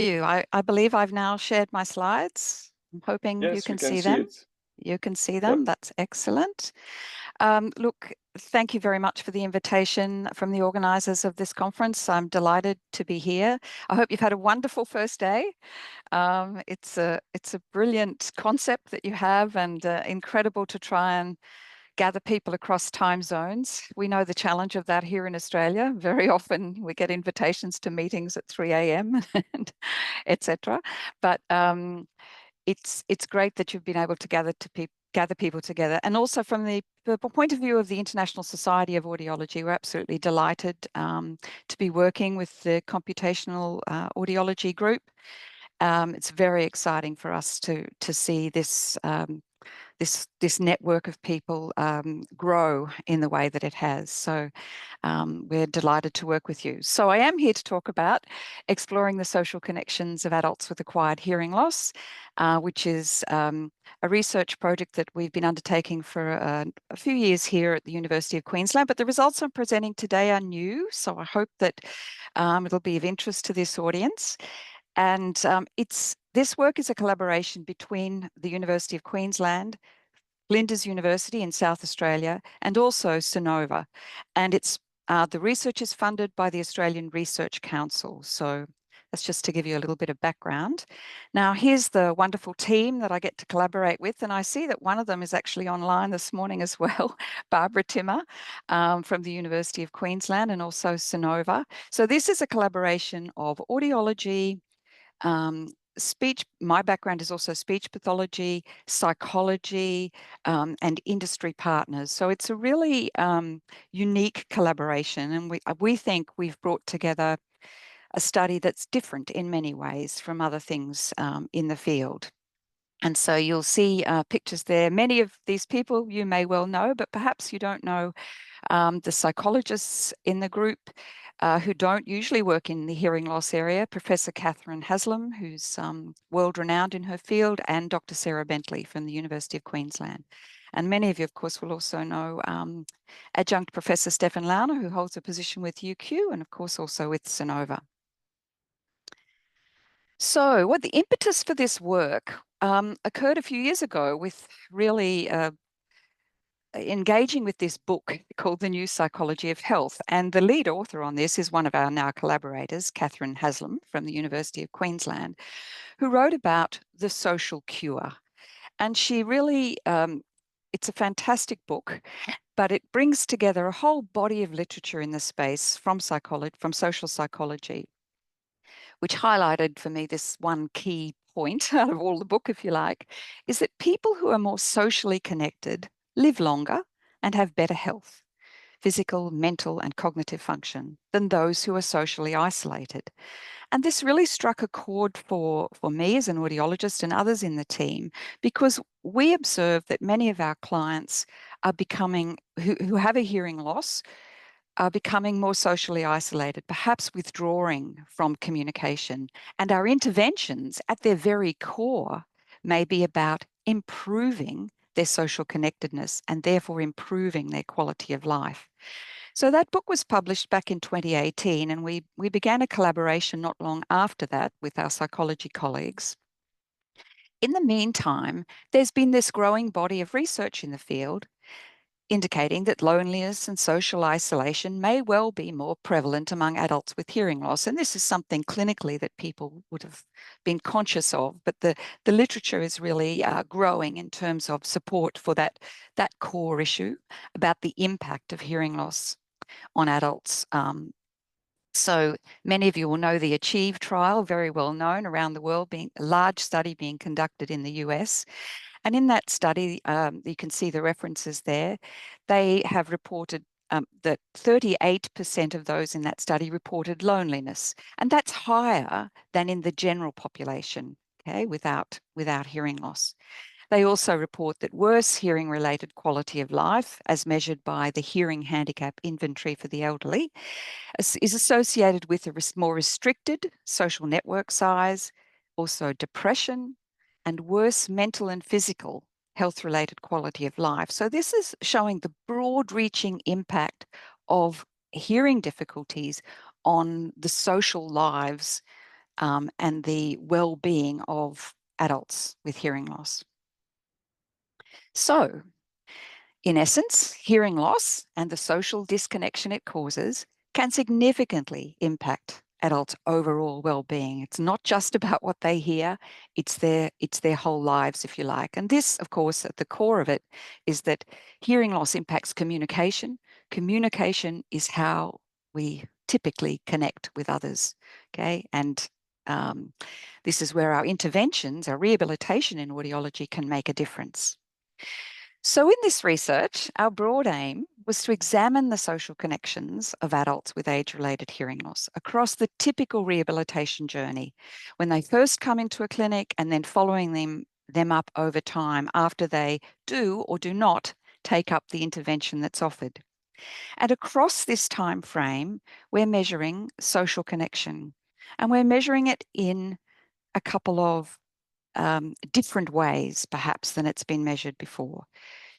I believe I've now shared my slides. I'm hoping you Yes, we can can see see them. it. You can see Yep. them. That's excellent. Look, thank you very much for the invitation from the organisers of this conference. I'm delighted to be here. I hope you've had a wonderful first day. It's a brilliant concept that you have, and incredible to try and gather people across time zones. We know the challenge of that here in Australia. Very often we get invitations to meetings at 3 a.m. and etc. But it's great that you've been able to gather people together. And also from the point of view of the International Society of Audiology, we're absolutely delighted to be working with the Computational Audiology group. It's very exciting for us to see this this network of people grow in the way that it has. So we're delighted to work with you. So I am here to talk about exploring the social connections of adults with acquired hearing loss, which is a research project that we've been undertaking for a few years here at the University of Queensland. But the results I'm presenting today are new, so I hope that it'll be of interest to this audience. And this work is a collaboration between the University of Queensland, Flinders University in South Australia, and also Sonova. And the research is funded by the Australian Research Council. So that's just to give you a little bit of background. Now, here's the wonderful team that I get to collaborate with. And I see that one of them is actually online this morning as well, Barbara Timmer from the University of Queensland, and also Sonova. So this is a collaboration of audiology, my background is also speech pathology, psychology, and industry partners. So it's a really unique collaboration. And we think we've brought together a study that's different in many ways from other things in the field. And so you'll see pictures there. Many of these people you may well know, but perhaps you don't know the psychologists in the group who don't usually work in the hearing loss area, Professor Catherine Haslam, who's world-renowned in her field, and Dr. Sarah Bentley from the University of Queensland. And many of you, of course, will also know Adjunct Professor Stefan Launer, who holds a position with UQ, and of course also with Sonova. So what the impetus for this work occurred a few years ago with really engaging with this book called The New Psychology of Health. And the lead author on this is one of our now collaborators, Catherine Haslam from the University of Queensland, who wrote about the social cure. And she really, it's a fantastic book, but it brings together a whole body of literature in the space from social psychology, which highlighted for me this one key point out of all the book, if you like, is that people who are more socially connected live longer and have better health, physical, mental, and cognitive function than those who are socially isolated. And this really struck a chord for me as an audiologist and others in the team, because we observe that many of our clients are who have a hearing loss, are becoming more socially isolated, perhaps withdrawing from communication. And our interventions at their very core may be about improving their social connectedness and therefore improving their quality of life. So that book was published back in 2018, and we began a collaboration not long after that with our psychology colleagues. In the meantime, there's been this growing body of research in the field indicating that loneliness and social isolation may well be more prevalent among adults with hearing loss. And this is something clinically that people would have been conscious of, but the literature is really growing in terms of support for that core issue about the impact of hearing loss on adults. So many of you will know the ACHIEVE trial, very well known around the world, being a large study being conducted in the US. And in that study, you can see the references there. They have reported that 38% of those in that study reported loneliness. And that's higher than in the general population, okay, without hearing loss. They also report that worse hearing-related quality of life, as measured by the Hearing Handicap Inventory for the Elderly, is associated with a more restricted social network size, also depression, and worse mental and physical health-related quality of life. So this is showing the broad-reaching impact of hearing difficulties on the social lives and the well-being of adults with hearing loss. So, in essence, hearing loss and the social disconnection it causes can significantly impact adults' overall well-being. It's not just about what they hear, it's their whole lives, if you like. And this, of course, at the core of it is that hearing loss impacts communication. Communication is how we typically connect with others, okay? And this is where our interventions, our rehabilitation in audiology can make a difference. So in this research, our broad aim was to examine the social connections of adults with age-related hearing loss across the typical rehabilitation journey, when they first come into a clinic and then following them up over time after they do or do not take up the intervention that's offered. And across this time frame, we're measuring social connection, and we're measuring it in a couple of different ways, perhaps, than it's been measured before.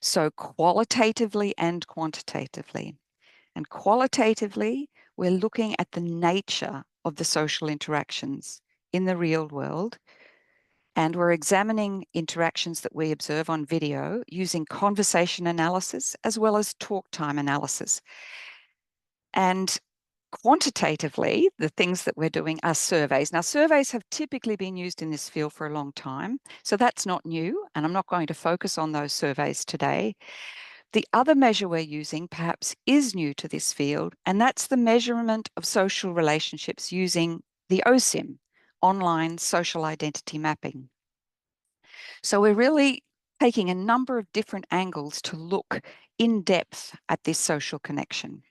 So qualitatively and quantitatively. And qualitatively, we're looking at the nature of the social interactions in the real world. And we're examining interactions that we observe on video using conversation analysis as well as talk time analysis. And quantitatively, the things that we're doing are surveys. Now, surveys have typically been used in this field for a long time, so that's not new, and I'm not going to focus on those surveys today. The other measure we're using perhaps is new to this field, and that's the measurement of social relationships using the OSIM, online social identity mapping. So we're really taking a number of different angles to look in depth at this social connection.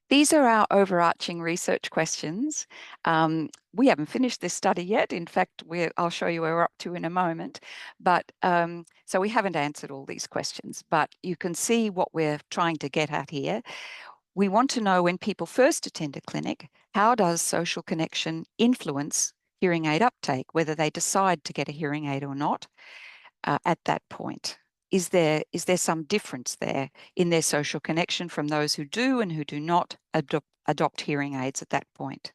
These are our overarching research questions. We haven't finished this study yet. In fact, I'll show you where we're up to in a moment. But so we haven't answered all these questions, but you can see what we're trying to get at here. We want to know, when people first attend a clinic, how does social connection influence hearing aid uptake, whether they decide to get a hearing aid or not at that point? Is there some difference there in their social connection from those who do and who do not adopt hearing aids at that point?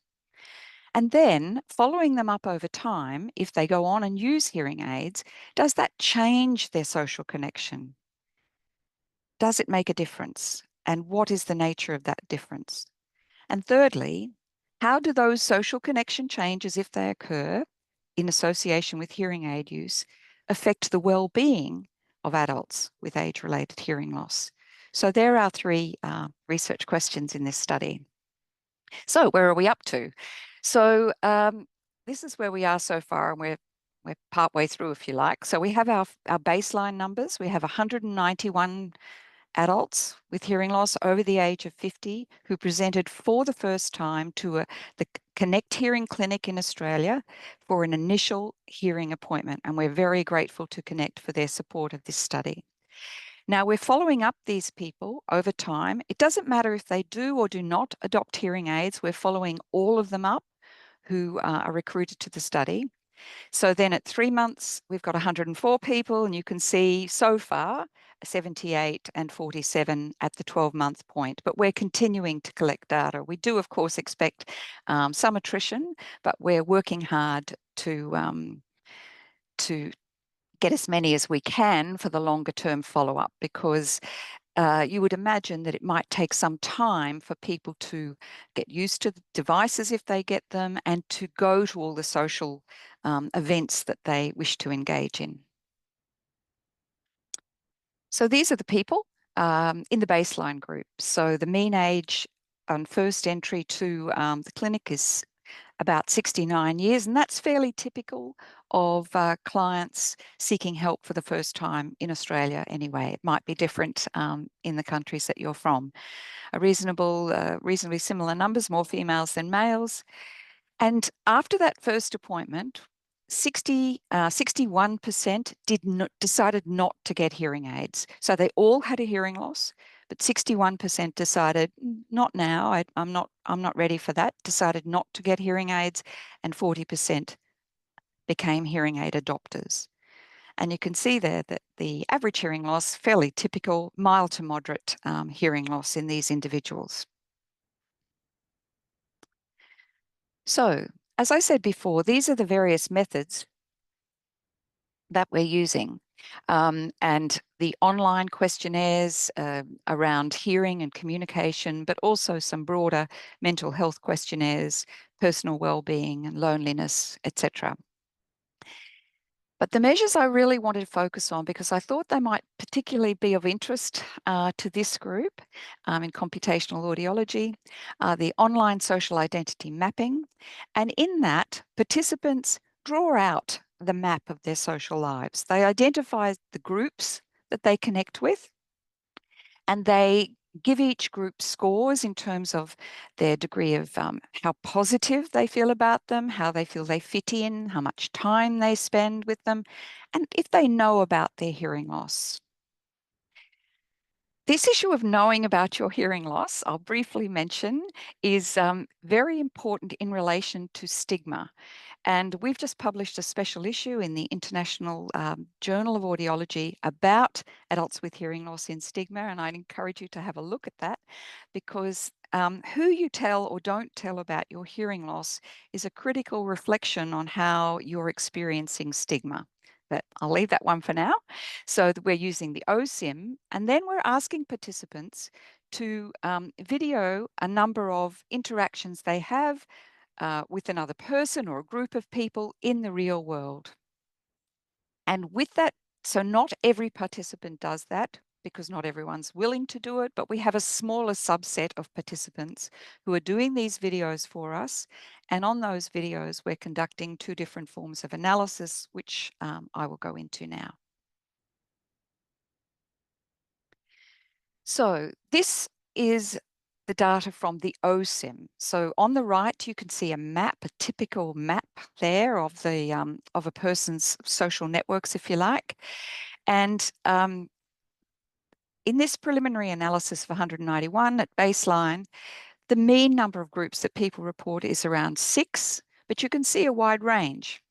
And then following them up over time, if they go on and use hearing aids, does that change their social connection? Does it make a difference? And what is the nature of that difference? And thirdly, how do those social connection changes, if they occur in association with hearing aid use, affect the well-being of adults with age-related hearing loss? So there are three research questions in this study. So where are we up to? So this is where we are so far, and we're partway through, if you like. So we have our baseline numbers. We have 191 adults with hearing loss over the age of 50 who presented for the first time to the Connect Hearing Clinic in Australia for an initial hearing appointment. And we're very grateful to Connect for their support of this study. Now, we're following up these people over time. It doesn't matter if they do or do not adopt hearing aids. We're following all of them up who are recruited to the study. So then at 3 months, we've got 104 people, and you can see so far 78 and 47 at the 12-month point, but we're continuing to collect data. We do, of course, expect some attrition, but we're working hard to get as many as we can for the longer term follow-up, because you would imagine that it might take some time for people to get used to the devices if they get them, and to go to all the social events that they wish to engage in. So these are the people in the baseline group. So the mean age on first entry to the clinic is about 69 years, and that's fairly typical of clients seeking help for the first time in Australia anyway. It might be different in the countries that you're from. Reasonably similar numbers, more females than males. And after that first appointment, 61% decided not to get hearing aids. So they all had a hearing loss, but 61% decided not now. I'm not ready for that. Decided not to get hearing aids, and 40% became hearing aid adopters. And you can see there that the average hearing loss, fairly typical, mild to moderate hearing loss in these individuals. So as I said before, these are the various methods that we're using. And the online questionnaires around hearing and communication, but also some broader mental health questionnaires, personal well-being and loneliness, etc. But the measures I really wanted to focus on, because I thought they might particularly be of interest to this group in computational audiology, are the online social identity mapping. And in that, participants draw out the map of their social lives. They identify the groups that they connect with, and they give each group scores in terms of their degree of how positive they feel about them, how they feel they fit in, how much time they spend with them, and if they know about their hearing loss. This issue of knowing about your hearing loss, I'll briefly mention, is very important in relation to stigma. And we've just published a special issue in the International Journal of Audiology about adults with hearing loss in stigma. And I'd encourage you to have a look at that, because who you tell or don't tell about your hearing loss is a critical reflection on how you're experiencing stigma. But I'll leave that one for now. So we're using the OSIM, and then we're asking participants to video a number of interactions they have with another person or a group of people in the real world. And with that, so not every participant does that, because not everyone's willing to do it, but we have a smaller subset of participants who are doing these videos for us. And on those videos, we're conducting two different forms of analysis, which I will go into now. So this is the data from the OSIM. So on the right, you can see a map, a typical map there of the of a person's social networks, if you like. And in this preliminary analysis of 191 at baseline, the mean number of groups that people report is around 6, but you can see a wide range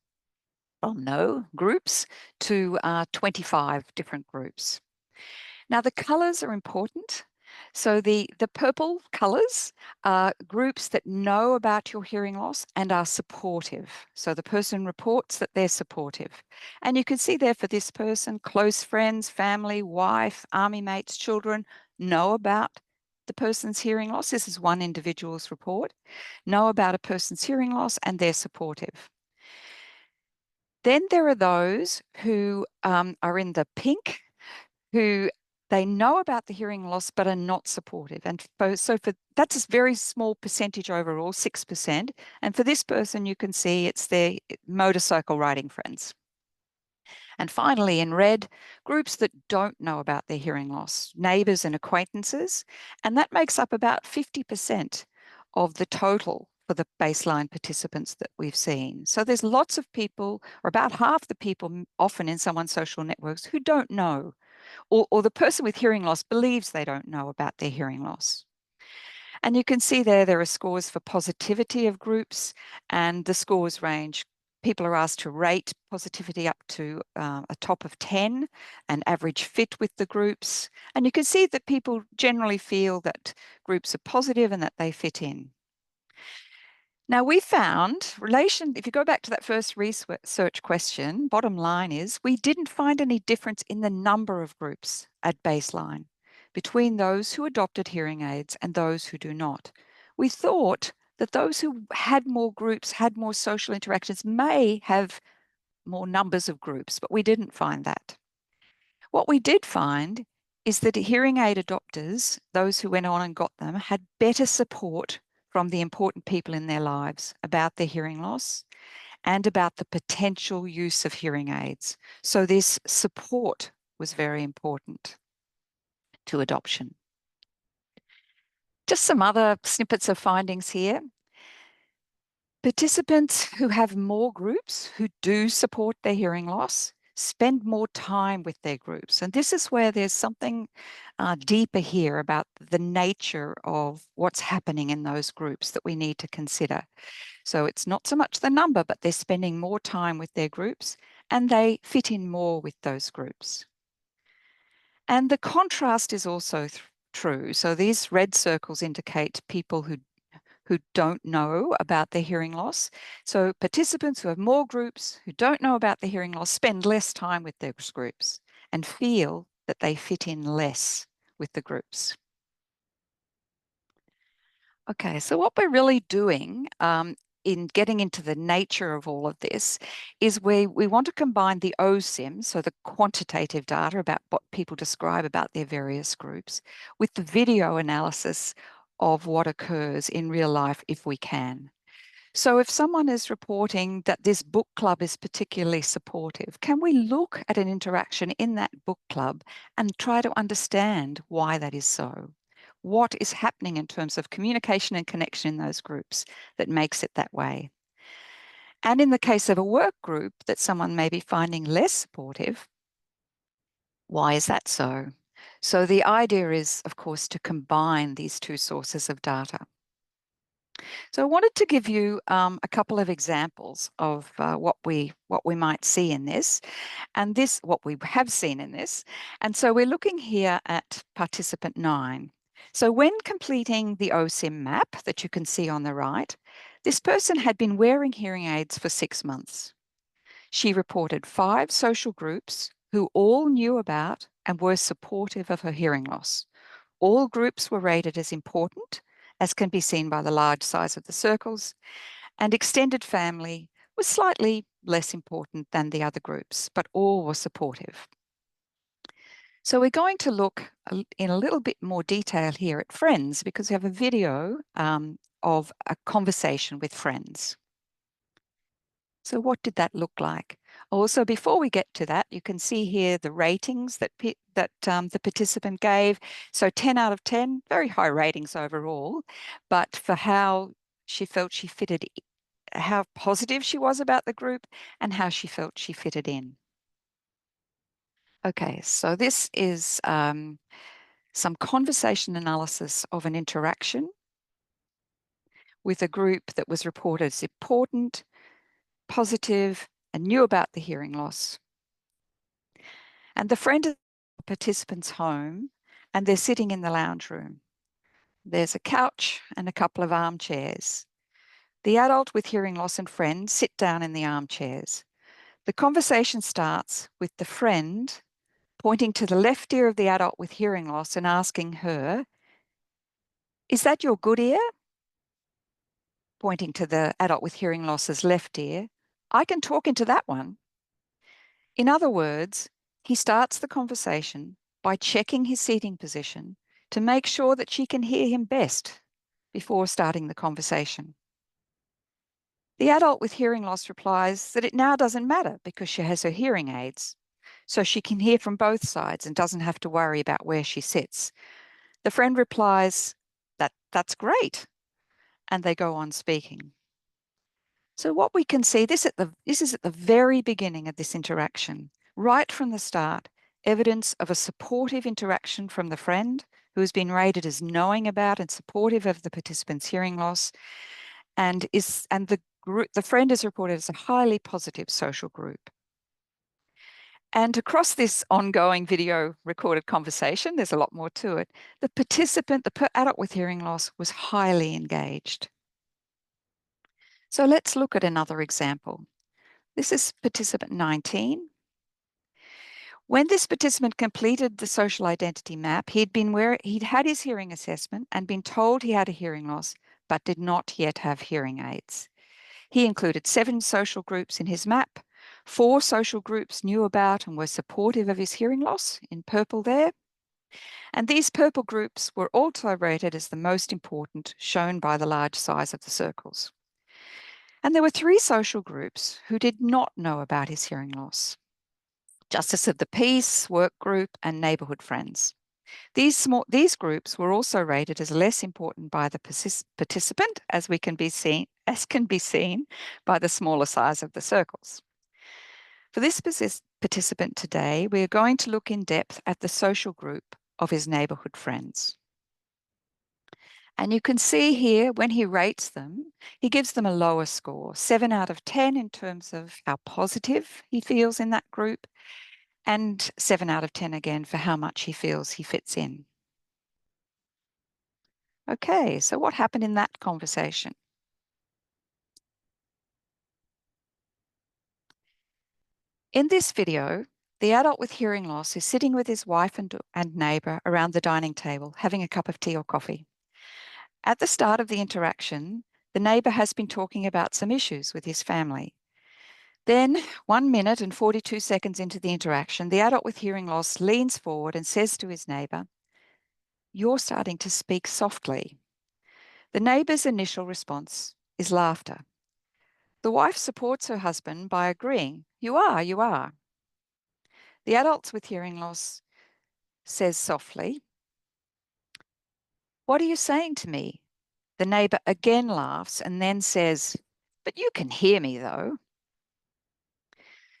from no groups to 25 different groups. Now, the colors are important. So the purple colors are groups that know about your hearing loss and are supportive. So the person reports that they're supportive. And you can see there for this person, close friends, family, wife, army mates, children know about the person's hearing loss. This is one individual's report. Know about a person's hearing loss and they're supportive. Then there are those who are in the pink, who they know about the hearing loss but are not supportive. And so for that's a very small percentage overall, 6%. And for this person, you can see it's their motorcycle riding friends. And finally, in red, groups that don't know about their hearing loss, neighbors and acquaintances. And that makes up about 50% of the total for the baseline participants that we've seen. So there's lots of people, or about half the people often in someone's social networks, who don't know, or the person with hearing loss believes they don't know about their hearing loss. And you can see there are scores for positivity of groups, and the scores range. People are asked to rate positivity up to a top of 10, and average fit with the groups. And you can see that people generally feel that groups are positive and that they fit in. Now, we found if you go back to that first research question, bottom line is we didn't find any difference in the number of groups at baseline between those who adopted hearing aids and those who do not. We thought that those who had more groups, had more social interactions, may have more numbers of groups, but we didn't find that. What we did find is that hearing aid adopters, those who went on and got them, had better support from the important people in their lives about their hearing loss and about the potential use of hearing aids. So this support was very important to adoption. Just some other snippets of findings here. Participants who have more groups who do support their hearing loss spend more time with their groups. And this is where there's something deeper here about the nature of what's happening in those groups that we need to consider. So it's not so much the number, but they're spending more time with their groups and they fit in more with those groups. And the contrast is also true. So these red circles indicate people who who don't know about their hearing loss. So participants who have more groups who don't know about the hearing loss spend less time with those groups and feel that they fit in less with the groups. Okay, so what we're really doing in getting into the nature of all of this is we want to combine the OSIM, so the quantitative data about what people describe about their various groups, with the video analysis of what occurs in real life if we can. So if someone is reporting that this book club is particularly supportive, can we look at an interaction in that book club and try to understand why that is so? What is happening in terms of communication and connection in those groups that makes it that way? And in the case of a work group that someone may be finding less supportive, why is that so? So the idea is, of course, to combine these two sources of data. So I wanted to give you a couple of examples of what we might see in this, and what we have seen in this. And so we're looking here at participant 9. So when completing the OSIM map that you can see on the right, this person had been wearing hearing aids for 6 months. She reported 5 social groups who all knew about and were supportive of her hearing loss. All groups were rated as important, as can be seen by the large size of the circles, and extended family was slightly less important than the other groups, but all were supportive. So we're going to look in a little bit more detail here at friends because we have a video of a conversation with friends. So what did that look like? Also, before we get to that, you can see here the ratings that the participant gave. So 10 out of 10, very high ratings overall, but for how she felt she fitted, how positive she was about the group and how she felt she fitted in. Okay, so this is some conversation analysis of an interaction with a group that was reported as important, positive, and knew about the hearing loss. And the friend of the participant's home, and they're sitting in the lounge room. There's a couch and a couple of armchairs. The adult with hearing loss and friend sit down in the armchairs. The conversation starts with the friend pointing to the left ear of the adult with hearing loss and asking her, "Is that your good ear?" Pointing to the adult with hearing loss's left ear, "I can talk into that one." In other words, he starts the conversation by checking his seating position to make sure that she can hear him best before starting the conversation. The adult with hearing loss replies that it now doesn't matter because she has her hearing aids, so she can hear from both sides and doesn't have to worry about where she sits. The friend replies that that's great, and they go on speaking. So what we can see, this is at the very beginning of this interaction, right from the start, evidence of a supportive interaction from the friend who has been rated as knowing about and supportive of the participant's hearing loss, and the friend is reported as a highly positive social group. And across this ongoing video recorded conversation, there's a lot more to it. The participant, the adult with hearing loss, was highly engaged. So let's look at another example. This is participant 19. When this participant completed the social identity map, he'd had his hearing assessment and been told he had a hearing loss, but did not yet have hearing aids. He included 7 social groups in his map. 4 social groups knew about and were supportive of his hearing loss, in purple there. And these purple groups were also rated as the most important, shown by the large size of the circles. And there were 3 social groups who did not know about his hearing loss: Justice of the Peace, Work Group, and Neighbourhood Friends. These groups were also rated as less important by the participant, as can be seen by the smaller size of the circles. For this participant today, we are going to look in depth at the social group of his neighbourhood friends. And you can see here, when he rates them, he gives them a lower score, 7 out of 10 in terms of how positive he feels in that group, and 7 out of 10 again for how much he feels he fits in. Okay, so what happened in that conversation? In this video, the adult with hearing loss is sitting with his wife and neighbor around the dining table, having a cup of tea or coffee. At the start of the interaction, the neighbor has been talking about some issues with his family. Then, 1 minute and 42 seconds into the interaction, the adult with hearing loss leans forward and says to his neighbor, "You're starting to speak softly." The neighbor's initial response is laughter. The wife supports her husband by agreeing, "You are, you are." The adult with hearing loss says softly, "What are you saying to me?" The neighbor again laughs and then says, "But you can hear me though."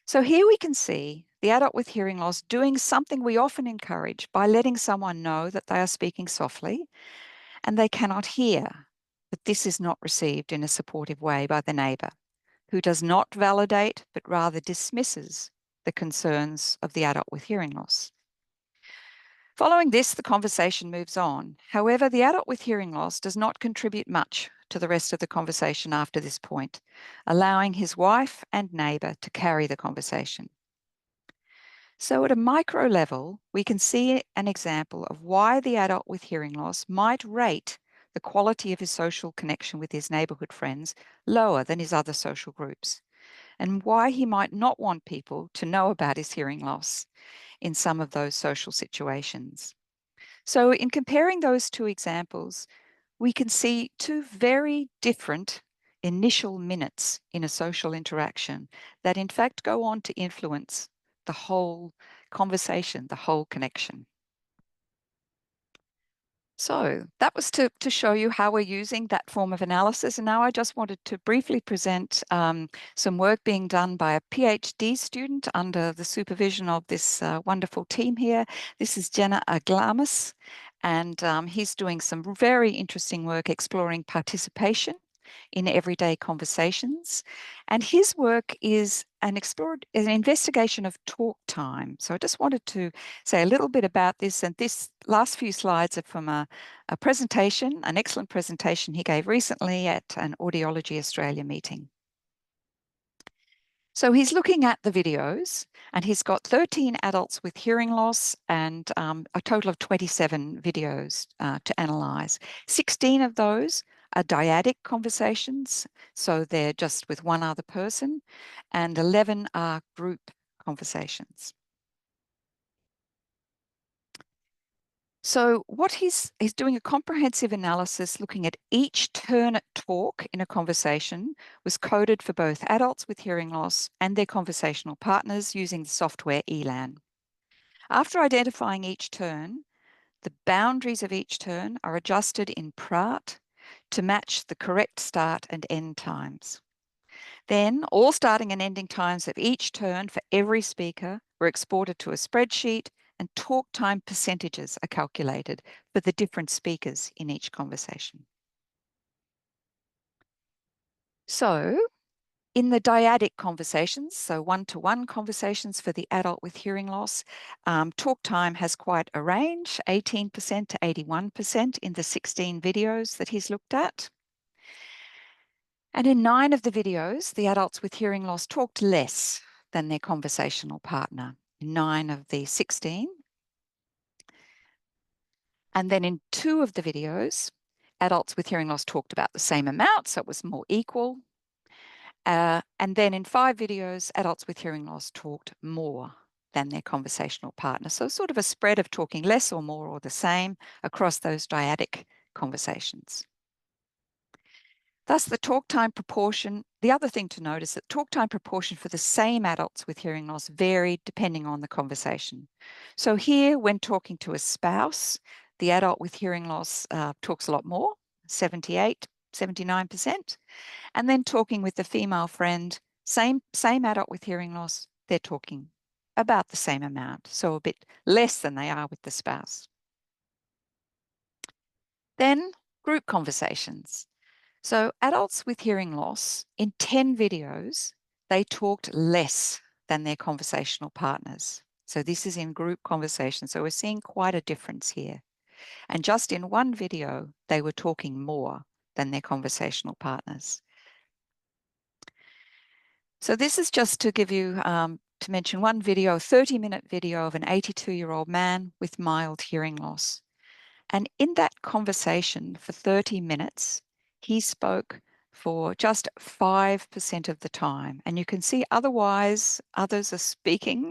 So here we can see the adult with hearing loss doing something we often encourage by letting someone know that they are speaking softly and they cannot hear. But this is not received in a supportive way by the neighbor, who does not validate but rather dismisses the concerns of the adult with hearing loss. Following this, the conversation moves on. However, the adult with hearing loss does not contribute much to the rest of the conversation after this point, allowing his wife and neighbor to carry the conversation. So at a micro level, we can see an example of why the adult with hearing loss might rate the quality of his social connection with his neighborhood friends lower than his other social groups, and why he might not want people to know about his hearing loss in some of those social situations. So in comparing those two examples, we can see two very different initial minutes in a social interaction that in fact go on to influence the whole conversation, the whole connection. So that was to show you how we're using that form of analysis. And now I just wanted to briefly present some work being done by a PhD student under the supervision of this wonderful team here. This is Jenna Aglamas, and he's doing some very interesting work exploring participation in everyday conversations. And his work is an investigation of talk time. So I just wanted to say a little bit about this. And this last few slides are from a presentation, an excellent presentation he gave recently at an Audiology Australia meeting. So he's looking at the videos, and he's got 13 adults with hearing loss and a total of 27 videos to analyze. 16 of those are dyadic conversations, so they're just with one other person, and 11 are group conversations. So what he's doing a comprehensive analysis looking at each turn at talk in a conversation was coded for both adults with hearing loss and their conversational partners using the software ELAN. After identifying each turn, the boundaries of each turn are adjusted in PRAT to match the correct start and end times. Then all starting and ending times of each turn for every speaker were exported to a spreadsheet, and talk time percentages are calculated for the different speakers in each conversation. So in the dyadic conversations, so one-to-one conversations for the adult with hearing loss, talk time has quite a range, 18% to 81% in the 16 videos that he's looked at. And in 9 of the videos, the adults with hearing loss talked less than their conversational partner, in 9 of the 16. And then in 2 of the videos, adults with hearing loss talked about the same amount, so it was more equal. And then in 5 videos, adults with hearing loss talked more than their conversational partner. So sort of a spread of talking less or more or the same across those dyadic conversations. Thus, the talk time proportion, the other thing to note is that talk time proportion for the same adults with hearing loss varied depending on the conversation. So here, when talking to a spouse, the adult with hearing loss talks a lot more, 78, 79%. And then talking with the female friend, same adult with hearing loss, they're talking about the same amount, so a bit less than they are with the spouse. Then group conversations. So adults with hearing loss, in 10 videos, they talked less than their conversational partners. So this is in group conversation. So we're seeing quite a difference here. And just in one video, they were talking more than their conversational partners. So this is just to give you, to mention one video, a 30-minute video of an 82-year-old man with mild hearing loss. And in that conversation for 30 minutes, he spoke for just 5% of the time. And you can see otherwise, others are speaking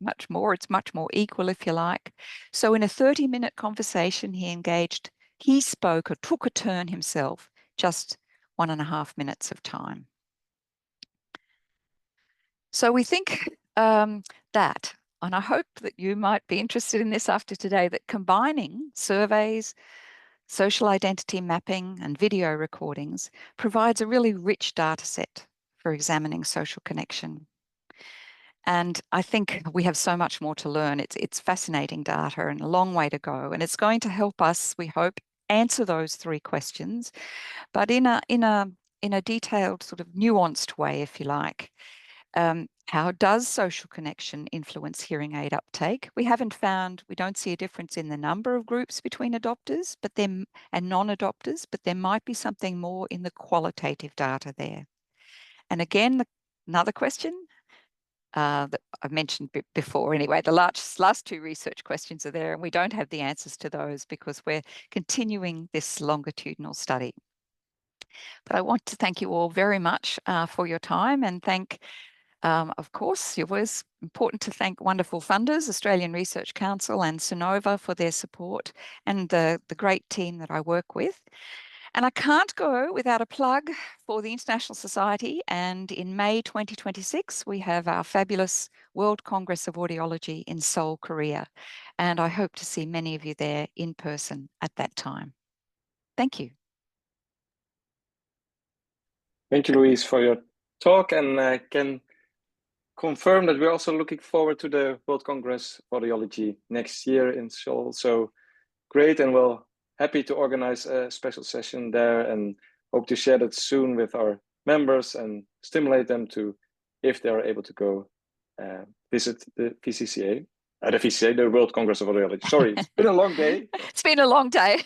much more. It's much more equal, if you like. So in a 30-minute conversation, he spoke or took a turn himself, just 1.5 minutes of time. So we think that, and I hope that you might be interested in this after today, that combining surveys, social identity mapping, and video recordings provides a really rich data set for examining social connection. And I think we have so much more to learn. It's fascinating data and a long way to go. And it's going to help us, we hope, answer those 3 questions, but in a detailed, sort of nuanced way, if you like. How does social connection influence hearing aid uptake? We don't see a difference in the number of groups between adopters and non-adopters, but there might be something more in the qualitative data there. And again, another question that I've mentioned before anyway, the last 2 research questions are there, and we don't have the answers to those because we're continuing this longitudinal study. But I want to thank you all very much for your time, and of course, it was important to thank wonderful funders, Australian Research Council and Sonova, for their support, and the great team that I work with. And I can't go without a plug for the International Society. And in May 2026, we have our fabulous World Congress of Audiology in Seoul, Korea. And I hope to see many of you there in person at that time. Thank you. Thank you, Louise, for your talk. And I can confirm that we're also looking forward to the World Congress of Audiology next year in Seoul. So great, and we're happy to organize a special session there, and hope to share that soon with our members and stimulate them to, if they are able to go, visit the VCCA, the World Congress of Audiology. Sorry, it's been a long day. It's been a long day.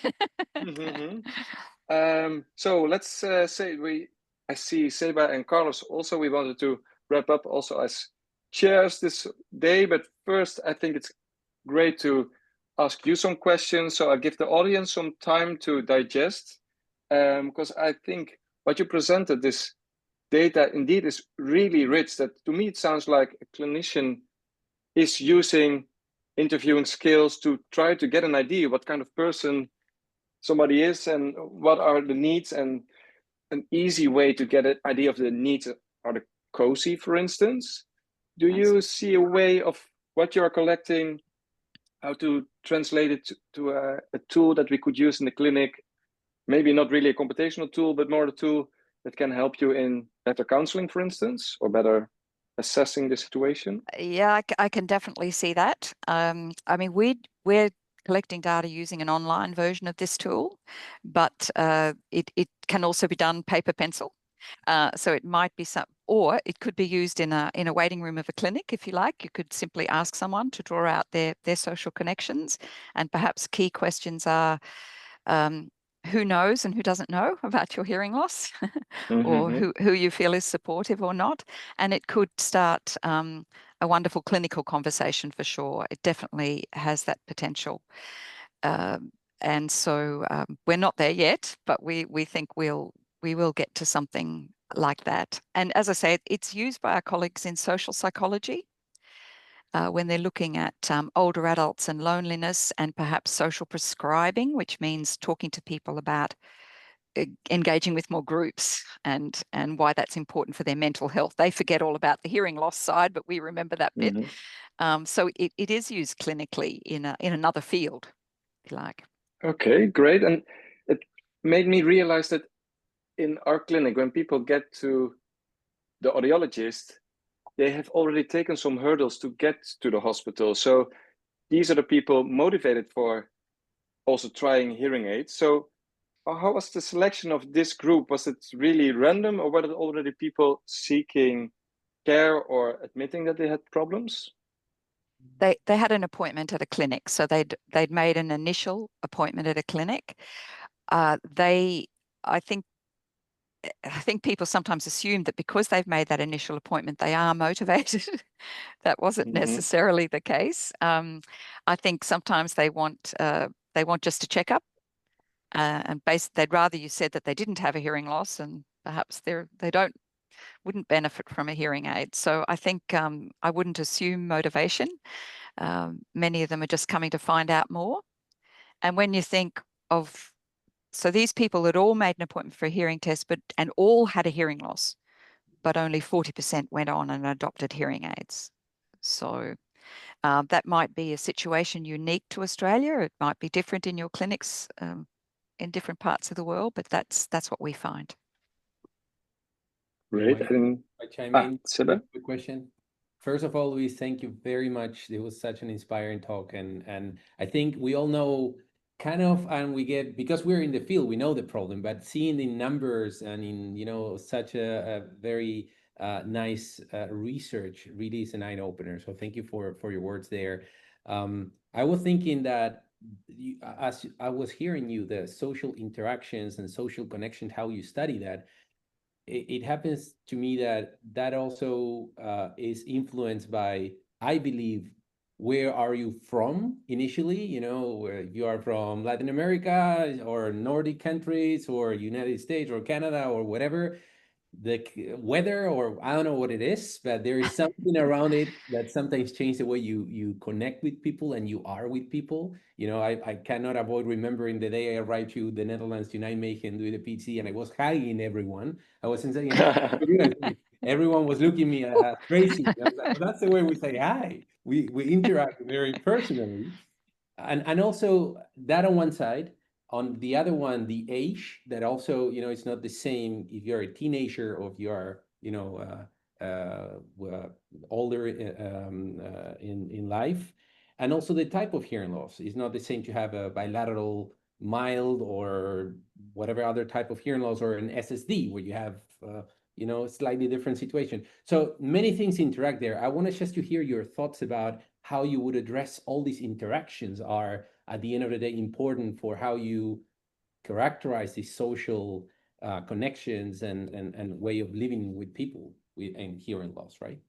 So let's say I see Seba and Carlos also. We wanted to wrap up also as chairs this day, but first I think it's great to ask you some questions, so I'll give the audience some time to digest, because I think what you presented, this data indeed is really rich. That to me it sounds like a clinician is using interviewing skills to try to get an idea what kind of person somebody is and what are the needs, and an easy way to get an idea of the needs are the COSI, for instance. Do you see a way of what you're collecting, how to translate it to a tool that we could use in the clinic? Maybe not really a computational tool, but more a tool that can help you in better counseling, for instance, or better assessing the situation? Yeah, I can definitely see that. I mean, we're collecting data using an online version of this tool, but it can also be done paper pencil. So it might be or it could be used in a waiting room of a clinic, if you like. You could simply ask someone to draw out their social connections, and perhaps key questions are who knows and who doesn't know about your hearing loss, or who you feel is supportive or not. And it could start a wonderful clinical conversation for sure. It definitely has that potential. And so we're not there yet, but we think we will get to something like that. And as I say, it's used by our colleagues in social psychology when they're looking at older adults and loneliness, and perhaps social prescribing, which means talking to people about engaging with more groups and why that's important for their mental health. They forget all about the hearing loss side, but we remember that bit. So it is used clinically in another field, if you like. Okay, great. And it made me realize that in our clinic, when people get to the audiologist, they have already taken some hurdles to get to the hospital. So these are the people motivated for also trying hearing aids. So how was the selection of this group? Was it really random, or were it already people seeking care or admitting that they had problems? They had an appointment at a clinic, so they'd made an initial appointment at a clinic. They, I think I think people sometimes assume that because they've made that initial appointment, they are motivated. That wasn't necessarily the case. I think sometimes they want just a checkup, and they'd rather you said that they didn't have a hearing loss, and perhaps they wouldn't benefit from a hearing aid. So I think I wouldn't assume motivation. Many of them are just coming to find out more. And when you think of so these people had all made an appointment for a hearing test, and all had a hearing loss, but only 40% went on and adopted hearing aids. So that might be a situation unique to Australia. It might be different in your clinics in different parts of the world, but that's what we find. Great. I chime in. Seba? Quick question. First of all, Louise, thank you very much. It was such an inspiring talk, and I think we all know kind of, and we get, because we're in the field, we know the problem, but seeing the numbers and in such a very nice research really is an eye opener. So thank you for your words there. I was thinking that as I was hearing you, the social interactions and social connection, how you study that, it happens to me that also is influenced by, I believe, where are you from initially? Where you are from Latin America or Nordic countries or United States or Canada or whatever, the weather, or I don't know what it is, but there is something around it that sometimes change the way you connect with people and you are with people. I cannot avoid remembering the day I arrived to the Netherlands to Nijmegen doing the PC, and I was hugging everyone. I wasn't saying hi. Everyone was looking at me crazy. I was like, well, that's the way we say hi. We interact very personally. And also that on one side. On the other one, the age, that also, it's not the same if you're a teenager or if you are, older in life. And also the type of hearing loss is not the same to have a bilateral mild or whatever other type of hearing loss, or an SSD where you have, slightly different situation. So many things interact there. I want just to hear your thoughts about how you would address all these interactions are, at the end of the day, important for how you characterize these social connections and way of living with people and hearing loss, right?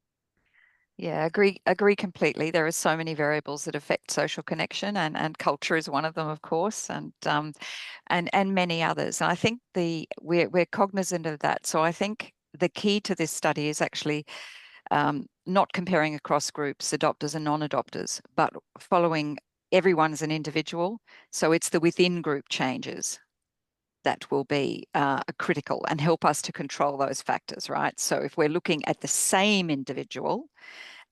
Yeah, agree completely. There are so many variables that affect social connection, and culture is one of them, of course, and many others. And I think we're cognizant of that. So I think the key to this study is actually not comparing across groups, adopters and non-adopters, but following everyone as an individual. So it's the within group changes that will be critical and help us to control those factors, right? So if we're looking at the same individual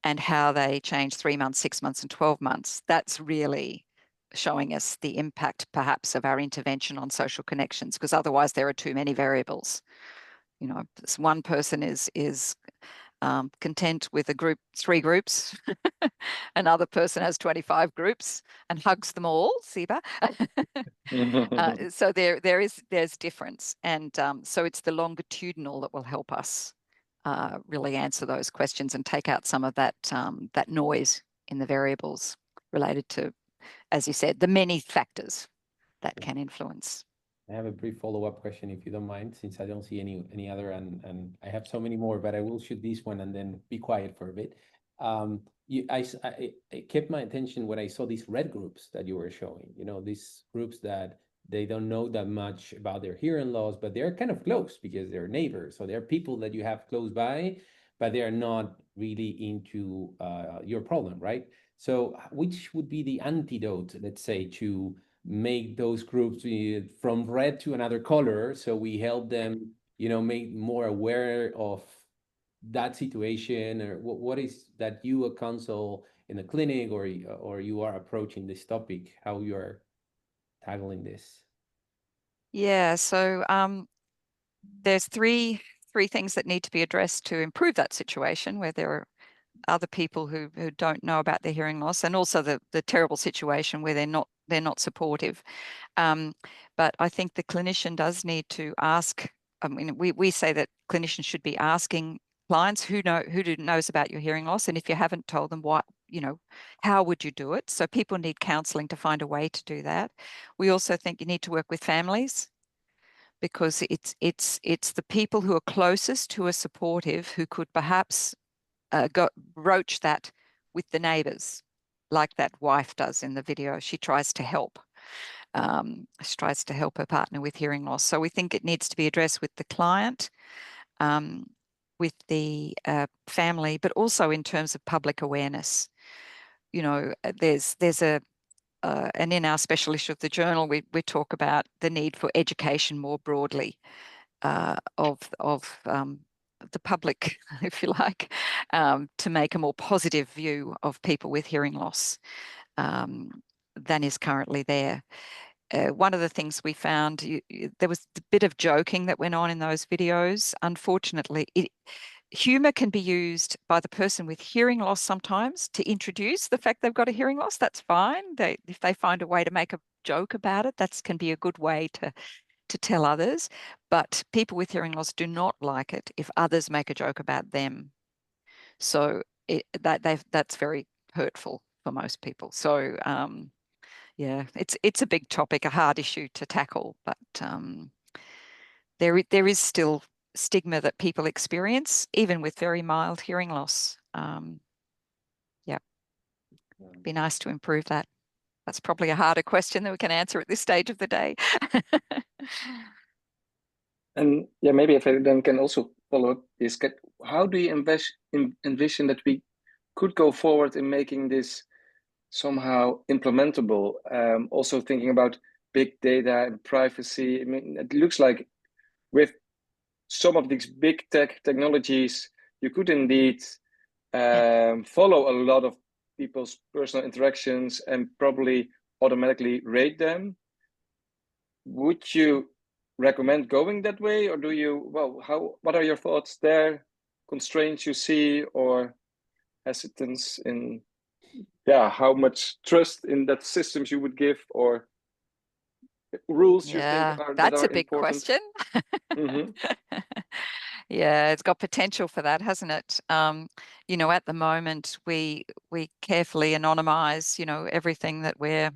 and how they change 3 months, 6 months, and 12 months, that's really showing us the impact perhaps of our intervention on social connections, because otherwise there are too many variables. This one person is content with 3 groups. Another person has 25 groups and hugs them all, Seba. So there's difference, and so it's the longitudinal that will help us really answer those questions and take out some of that noise in the variables related to, as you said, the many factors that can influence. I have a brief follow-up question, if you don't mind, since I don't see any other, and I have so many more, but I will shoot this one and then be quiet for a bit. It kept my attention when I saw these red groups that you were showing. These groups that they don't know that much about their hearing loss, but they're kind of close because they're neighbors. So they're people that you have close by, but they are not really into your problem, right? So which would be the antidote, let's say, to make those groups from red to another color, so we help them, make more aware of that situation? Or what is that you counsel in the clinic, or you are approaching this topic, how you are tackling this? Yeah, so there's three things that need to be addressed to improve that situation, where there are other people who don't know about their hearing loss, and also the terrible situation where they're not supportive. But I think the clinician does need to ask. I mean, we say that clinicians should be asking clients who knows about your hearing loss, and if you haven't told them, how would you do it? So people need counseling to find a way to do that. We also think you need to work with families, because it's the people who are closest, who are supportive, who could perhaps broach that with the neighbors, like that wife does in the video. She tries to help. She tries to help her partner with hearing loss. So we think it needs to be addressed with the client, with the family, but also in terms of public awareness. There's and in our special issue of the journal, we talk about the need for education more broadly of the public, if you like, to make a more positive view of people with hearing loss than is currently there. One of the things we found, there was a bit of joking that went on in those videos. Unfortunately, humor can be used by the person with hearing loss sometimes to introduce the fact they've got a hearing loss. That's fine. If they find a way to make a joke about it, that can be a good way to tell others. But people with hearing loss do not like it if others make a joke about them. So that's very hurtful for most people. So yeah, it's a big topic, a hard issue to tackle, but there is still stigma that people experience, even with very mild hearing loss. Yeah, it'd be nice to improve that. That's probably a harder question than we can answer at this stage of the day. And yeah, maybe if I then can also follow up this, how do you envision that we could go forward in making this somehow implementable? Also thinking about big data and privacy. I mean, it looks like with some of these big technologies, you could indeed follow a lot of people's personal interactions and probably automatically rate them. Would you recommend going that way, or do you, what are your thoughts there? Constraints you see, or hesitance in, how much trust in that systems you would give, or rules you think Yeah, that that's are a big important? question. Yeah, it's got potential for that, hasn't it? At the moment, we carefully anonymize, everything that we're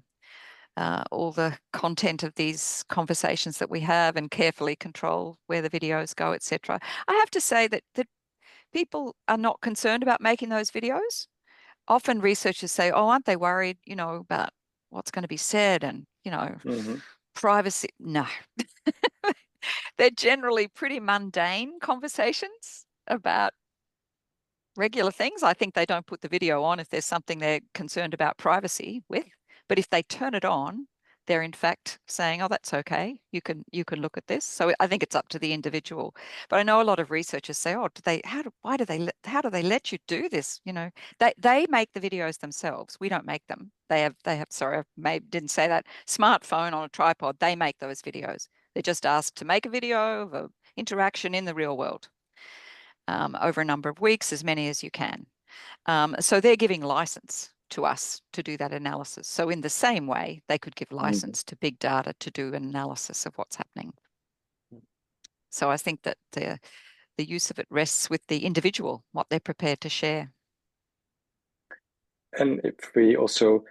all the content of these conversations that we have, and carefully control where the videos go, etc. I have to say that people are not concerned about making those videos. Often researchers say, oh, aren't they worried, about what's going to be said and, privacy? No. They're generally pretty mundane conversations about regular things. I think they don't put the video on if there's something they're concerned about privacy with. But if they turn it on, they're in fact saying, oh, that's okay. You can look at this. So I think it's up to the individual. But I know a lot of researchers say, oh, how do they let you do this? They make the videos themselves. We don't make them. They have, sorry, I didn't say that, smartphone on a tripod. They make those videos. They're just asked to make a video of an interaction in the real world over a number of weeks, as many as you can. So they're giving license to us to do that analysis. So in the same way, they could give license to big data to do an analysis of what's happening. So I think that the use of it rests with the individual, what they're prepared to share. And if we also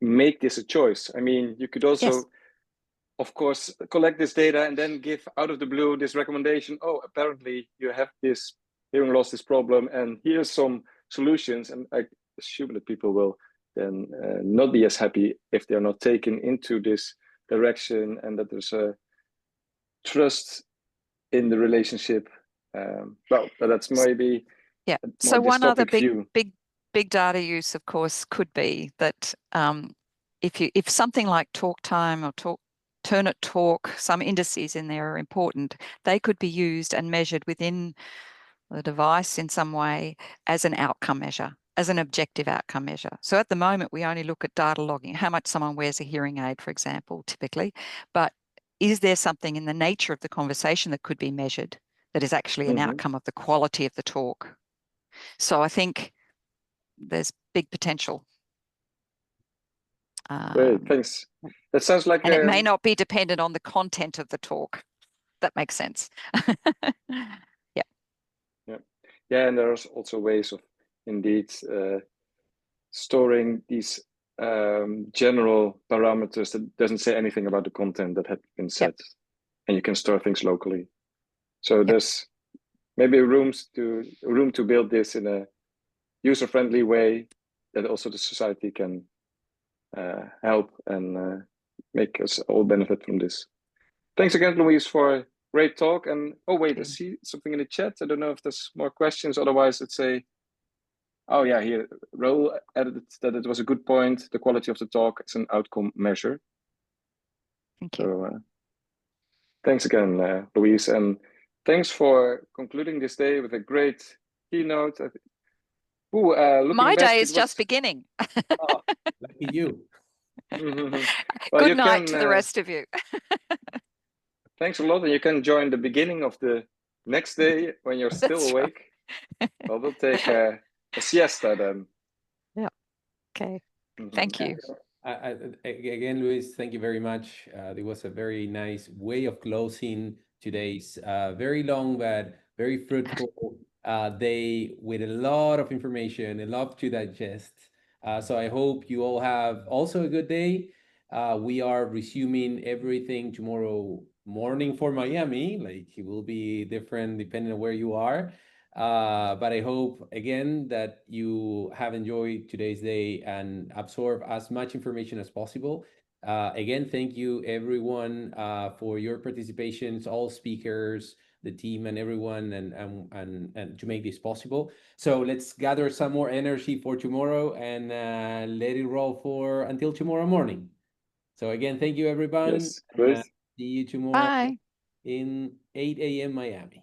make this a choice, I mean, you could also, yes, of course, collect this data and then give out of the blue this recommendation. Oh, apparently you have this hearing loss, this problem, and here's some solutions. And I assume that people will then not be as happy if they're not taken into this direction, and that there's a trust in the relationship. Well, that's maybe So one other view. big data use, of course, could be that if something like talk time or turn it talk, some indices in there are important. They could be used and measured within the device in some way as an outcome measure, as an objective outcome measure. So at the moment, we only look at data logging, how much someone wears a hearing aid, for example, typically. But is there something in the nature of the conversation that could be measured that is actually an outcome of the quality of the talk? So I think there's big potential. Great, thanks. That sounds like... And it may not be dependent on the content of the talk. That makes sense. Yeah, and there's also ways of indeed storing these general parameters that doesn't say anything about the content that had been set, and you can store things locally. So there's maybe room to build this in a user-friendly way that also the society can help and make us all benefit from this. Thanks again, Louise, for a great talk. And oh wait, I see something in the chat. I don't know if there's more questions. Otherwise, let's say, oh yeah, here Raoul added that it was a good point. The quality of the talk is an outcome measure. Thank you. So thanks again, Louise, and thanks for concluding this day with a great keynote. My day is just beginning. Oh, lucky you. Well, good night to the rest of you. Thanks a lot, and you can join the beginning of the next day when you're still awake. Right. Well, we'll take a siesta then. Yeah. Okay. Thank you. Again, Louise, thank you very much. It was a very nice way of closing today's very long but very fruitful day with a lot of information, a lot to digest. So I hope you all have also a good day. We are resuming everything tomorrow morning for Miami. Like, it will be different depending on where you are. But I hope, again, that you have enjoyed today's day and absorb as much information as possible. Again, thank you, everyone, for your participations, all speakers, the team, and everyone, and to make this possible. So let's gather some more energy for tomorrow and let it roll until tomorrow morning. So again, thank you, everyone. Yes, great. See you tomorrow Bye. in 8 a.m. Miami.